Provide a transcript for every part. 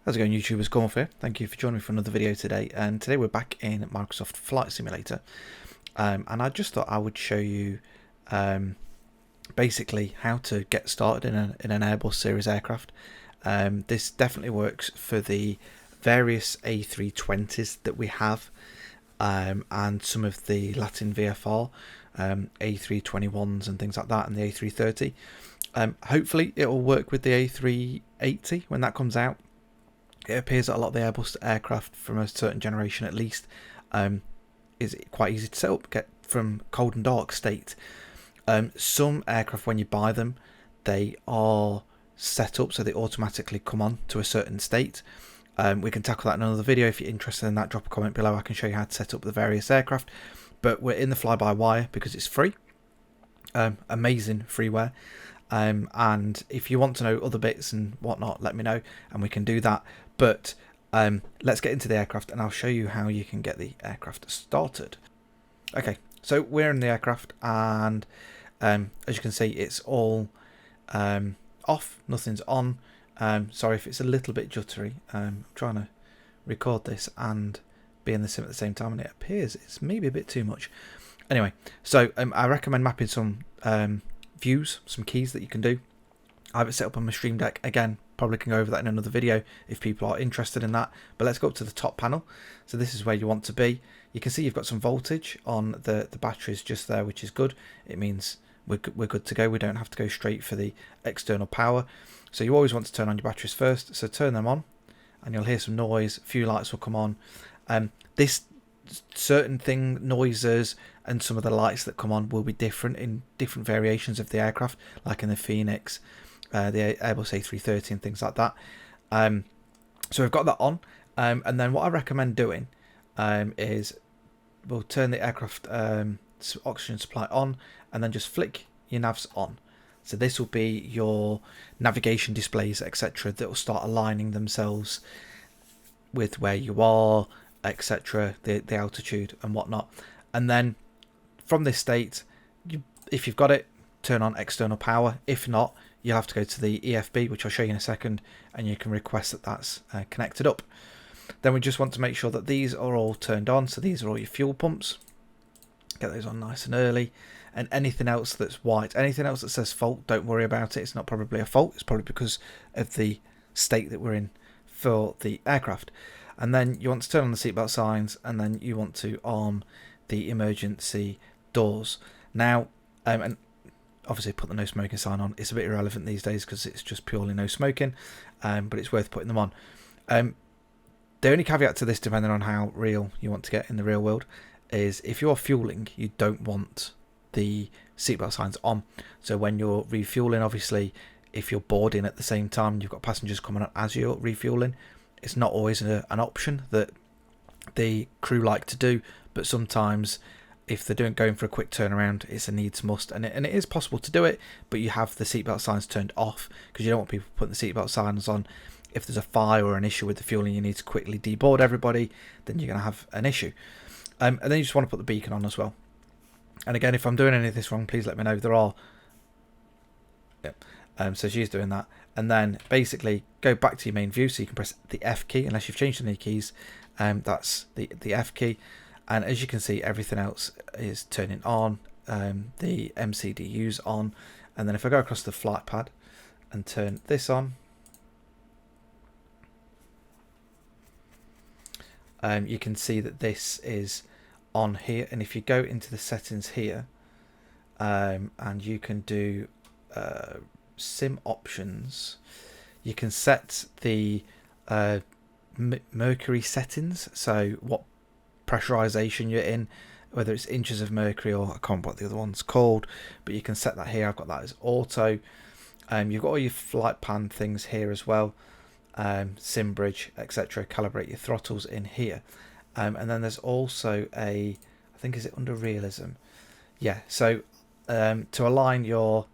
How's it going, YouTubers? Gorf here. Thank you for joining me for another video today. And today we're back in Microsoft Flight Simulator. And I just thought I would show you basically how to get started in an Airbus series aircraft. This definitely works for the various A320s that we have, and some of the Latin VFR, A321s and things like that, and the A330. Hopefully it will work with the A380 when that comes out. It appears that a lot of the Airbus aircraft from a certain generation at least is quite easy to set up, get from cold and dark state. Some aircraft, when you buy them, they are set up so they automatically come on to a certain state. We can tackle that in another video. If you're interested in that, drop a comment below. I can show you how to set up the various aircraft. But we're in the fly-by-wire because it's free. Amazing freeware. And if you want to know other bits and whatnot, let me know and we can do that. But let's get into the aircraft and I'll show you how you can get the aircraft started. Okay, so we're in the aircraft and as you can see, it's all off, nothing's on. Sorry if it's a little bit jittery. I'm trying to record this and be in the sim at the same time, and it appears it's maybe a bit too much. Anyway, so I recommend mapping some views, some keys that you can do. I have it set up on my Stream Deck. Again, probably can go over that in another video if people are interested in that. But let's go up to the top panel. So this is where you want to be. You can see you've got some voltage on the batteries just there, which is good. It means we're good to go. We don't have to go straight for the external power. So you always want to turn on your batteries first. So turn them on and you'll hear some noise. A few lights will come on. This certain noises and some of the lights that come on will be different in different variations of the aircraft, like in the Phoenix, the Airbus A330 and things like that. So we've got that on, and then what I recommend doing is we'll turn the aircraft oxygen supply on and then just flick your navs on. So this will be your navigation displays, etc., that will start aligning themselves with where you are, etc., the altitude and whatnot. And then from this state, if you've got it, turn on external power. If not, you'll have to go to the EFB, which I'll show you in a second, and you can request that that's connected up. Then we just want to make sure that these are all turned on. So these are all your fuel pumps. Get those on nice and early. And anything else that's white, anything else that says fault, don't worry about it. It's not probably a fault. It's probably because of the state that we're in for the aircraft. And then you want to turn on the seatbelt signs, and then you want to arm the emergency doors. Now, and obviously put the no smoking sign on. It's a bit irrelevant these days because it's just purely no smoking, but it's worth putting them on. The only caveat to this, depending on how real you want to get in the real world, is if you're fueling, you don't want the seatbelt signs on. So when you're refueling, obviously, if you're boarding at the same time, you've got passengers coming on as you're refueling, it's not always an option that the crew like to do, but sometimes if they're going for a quick turnaround, it's a needs must, and it is possible to do it, but you have the seatbelt signs turned off because you don't want people putting the seatbelt signs on. If there's a fire or an issue with the fueling, you need to quickly deboard everybody, then you're going to have an issue. And then you just want to put the beacon on as well. And again, if I'm doing any of this wrong, please let me know. There are... Yep. So she's doing that. And then basically go back to your main view, so you can press the F key, unless you've changed any keys. That's the F key. And as you can see, everything else is turning on. The MCDU's on. And then if I go across the flight pad and turn this on, you can see that this is on here. And if you go into the settings here, and you can do sim options, you can set the mercury settings, so what pressurization you're in, whether it's inches of mercury or I can't remember what the other one's called, but you can set that here. I've got that as auto. You've got all your flight pan things here as well, sim bridge, etc. Calibrate your throttles in here, and then there's also I think, is it under realism? Yeah, so to align your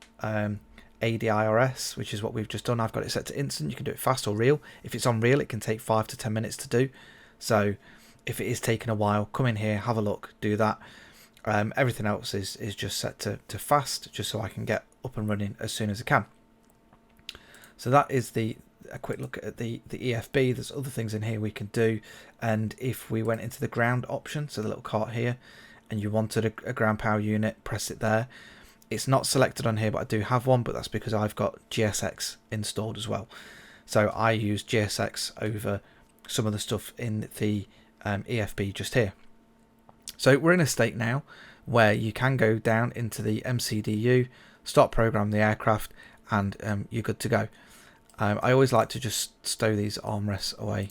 ADIRS, which is what we've just done, I've got it set to instant. You can do it fast or real. If it's on real, it can take 5 to 10 minutes to do. So if it is taking a while, come in here, have a look, do that. Everything else is just set to fast, just so I can get up and running as soon as I can. So that is the a quick look at the EFB. There's other things in here we can do, and if we went into the ground option, so the little cart here, and you wanted a ground power unit, press it there. It's not selected on here, but I do have one, but that's because I've got GSX installed as well. So I use GSX over some of the stuff in the EFB just here. So we're in a state now where you can go down into the MCDU, start programming the aircraft, and you're good to go. I always like to just stow these armrests away,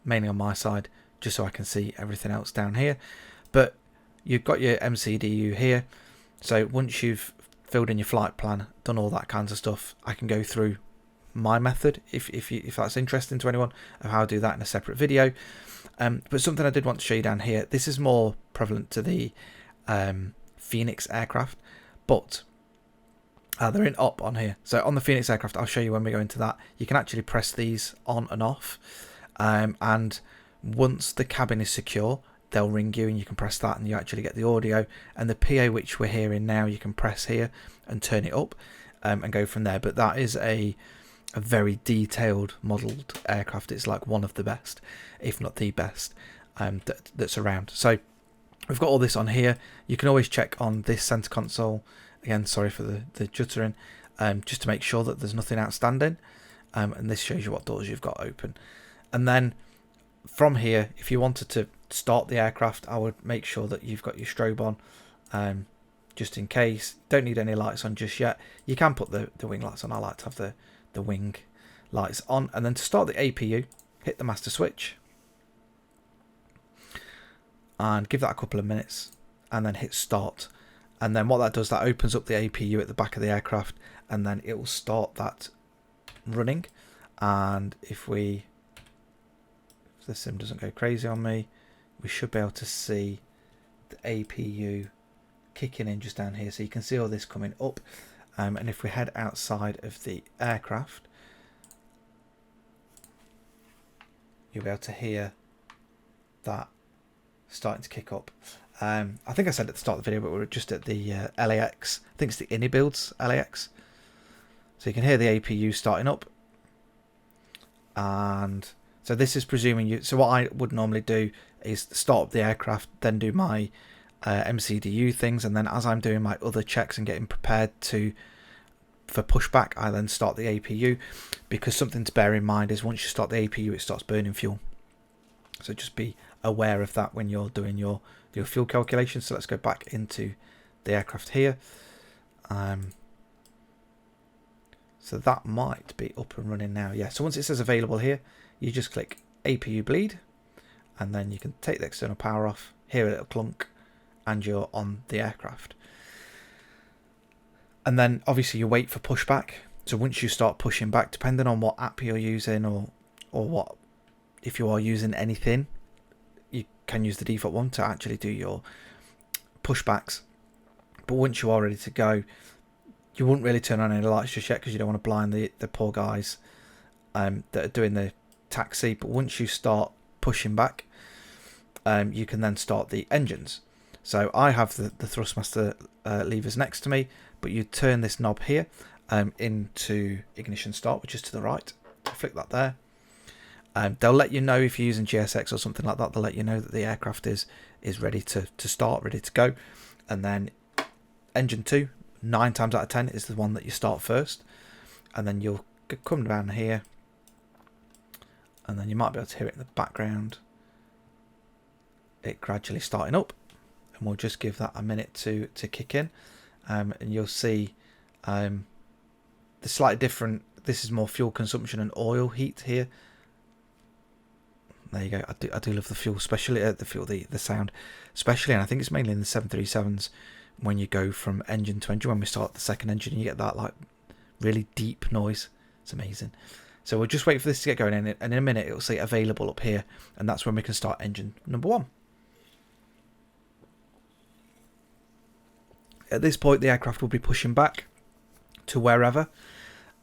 mainly on my side, just so I can see everything else down here. But you've got your MCDU here, so once you've filled in your flight plan, done all that kinds of stuff, I can go through my method if that's interesting to anyone, of how I do that in a separate video. But something I did want to show you down here, this is more prevalent to the Phoenix aircraft, but they're in up on here. So on the Phoenix aircraft, I'll show you when we go into that, you can actually press these on and off, and once the cabin is secure, they'll ring you and you can press that and you actually get the audio. And the PA which we're hearing now, you can press here and turn it up and go from there. But that is a very detailed modelled aircraft. It's like one of the best, if not the best, that's around. So we've got all this on here. You can always check on this center console. Again, sorry for the juttering, just to make sure that there's nothing outstanding. And this shows you what doors you've got open. And then from here, if you wanted to start the aircraft, I would make sure that you've got your strobe on, just in case. Don't need any lights on just yet. You can put the wing lights on. I like to have the wing lights on. And then to start the APU, hit the master switch and give that a couple of minutes and then hit start. And then what that does, that opens up the APU at the back of the aircraft, and then it will start that running. And if the sim doesn't go crazy on me, we should be able to see the APU kicking in just down here. So you can see all this coming up. And if we head outside of the aircraft, you'll be able to hear that starting to kick up. I think I said at the start of the video, but we're just at the LAX. I think it's the Innie Builds LAX. So you can hear the APU starting up. And so this is presuming you... So what I would normally do is start up the aircraft, then do my MCDU things, and then as I'm doing my other checks and getting prepared for pushback, I then start the APU, because something to bear in mind is once you start the APU, it starts burning fuel. So just be aware of that when you're doing your fuel calculations. So let's go back into the aircraft here. So that might be up and running now. Yeah, so once it says available here, you just click APU bleed, and then you can take the external power off, hear a little clunk, and you're on the aircraft. And then obviously you wait for pushback. So once you start pushing back, depending on what app you're using or what, if you are using anything, you can use the default one to actually do your pushbacks. But once you are ready to go, you wouldn't really turn on any lights just yet, because you don't want to blind the poor guys that are doing the taxi. But once you start pushing back, you can then start the engines. So I have the thrustmaster levers next to me, but you turn this knob here into ignition start, which is to the right. Flick that there. They'll let you know if you're using GSX or something like that. They'll let you know that the aircraft is ready to start, ready to go. And then engine 2, 9 times out of 10 is the one that you start first. And then you'll come down here, and then you might be able to hear it in the background, it gradually starting up. And we'll just give that a minute to kick in, and you'll see the slightly different. This is more fuel consumption and oil heat here. There you go. I do love the fuel, especially the sound, especially, and I think it's mainly in the 737s when you go from engine to engine. When we start the second engine, you get that like really deep noise. It's amazing. So we'll just wait for this to get going, and in a minute it'll say available up here, and that's when we can start engine number 1. At this point, the aircraft will be pushing back to wherever,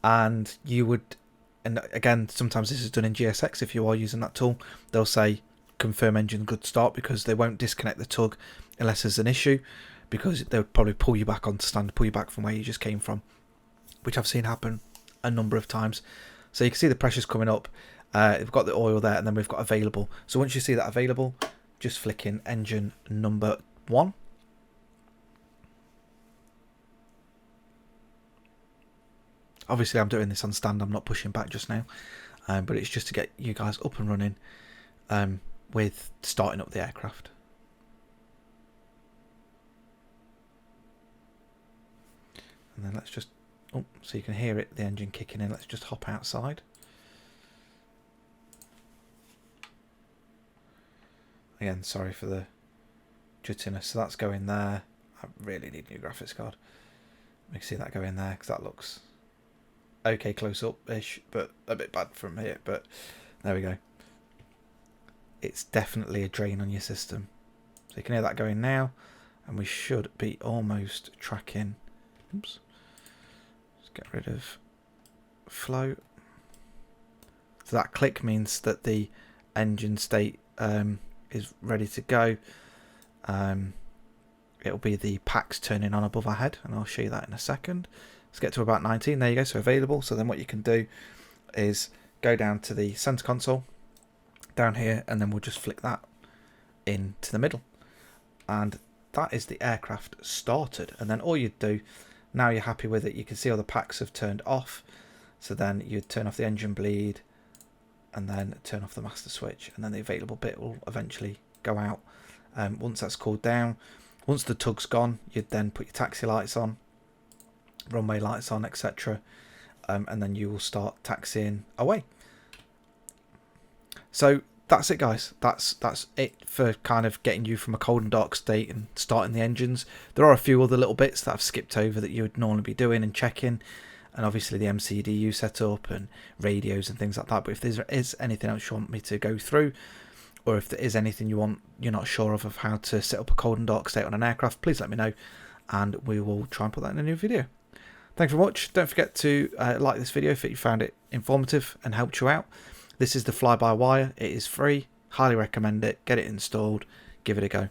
and you would, and again, sometimes this is done in GSX. If you are using that tool, they'll say confirm engine good start, because they won't disconnect the tug unless there's an issue, because they'll probably pull you back onto standard, pull you back from where you just came from, which I've seen happen a number of times. So you can see the pressure's coming up. We've got the oil there, and then we've got available. So once you see that available, just flick in engine number 1. Obviously I'm doing this on stand, I'm not pushing back just now, but it's just to get you guys up and running with starting up the aircraft. And then let's just, oh, so you can hear it, the engine kicking in. Let's just hop outside. Again, sorry for the juttiness. So that's going there. I really need a new graphics card. You can see that going there because that looks okay close up-ish, but a bit bad from here. But there we go. It's definitely a drain on your system. So you can hear that going now, and we should be almost tracking. Oops. Let's get rid of flow. So that click means that the engine state is ready to go. It'll be the packs turning on above our head, and I'll show you that in a second. Let's get to about 19. There you go. So available. So then what you can do is go down to the center console down here, and then we'll just flick that into the middle, and that is the aircraft started. And then all you'd do, now you're happy with it, you can see all the packs have turned off. So then you'd turn off the engine bleed and then turn off the master switch, and then the available bit will eventually go out. Once that's cooled down, once the tug's gone, you'd then put your taxi lights on, runway lights on, etc. And then you will start taxiing away. So that's it, guys. That's it for kind of getting you from a cold and dark state and starting the engines. There are a few other little bits that I've skipped over that you would normally be doing and checking, and obviously the MCDU setup and radios and things like that. But if there is anything else you want me to go through, or if there is anything you're not sure of how to set up a cold and dark state on an aircraft, please let me know, and we will try and put that in a new video. Thanks very much. Don't forget to like this video if you found it informative and helped you out. This is the fly-by-wire. It is free. Highly recommend it. Get it installed. Give it a go.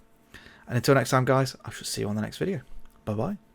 And until next time, guys, I shall see you on the next video. Bye-bye.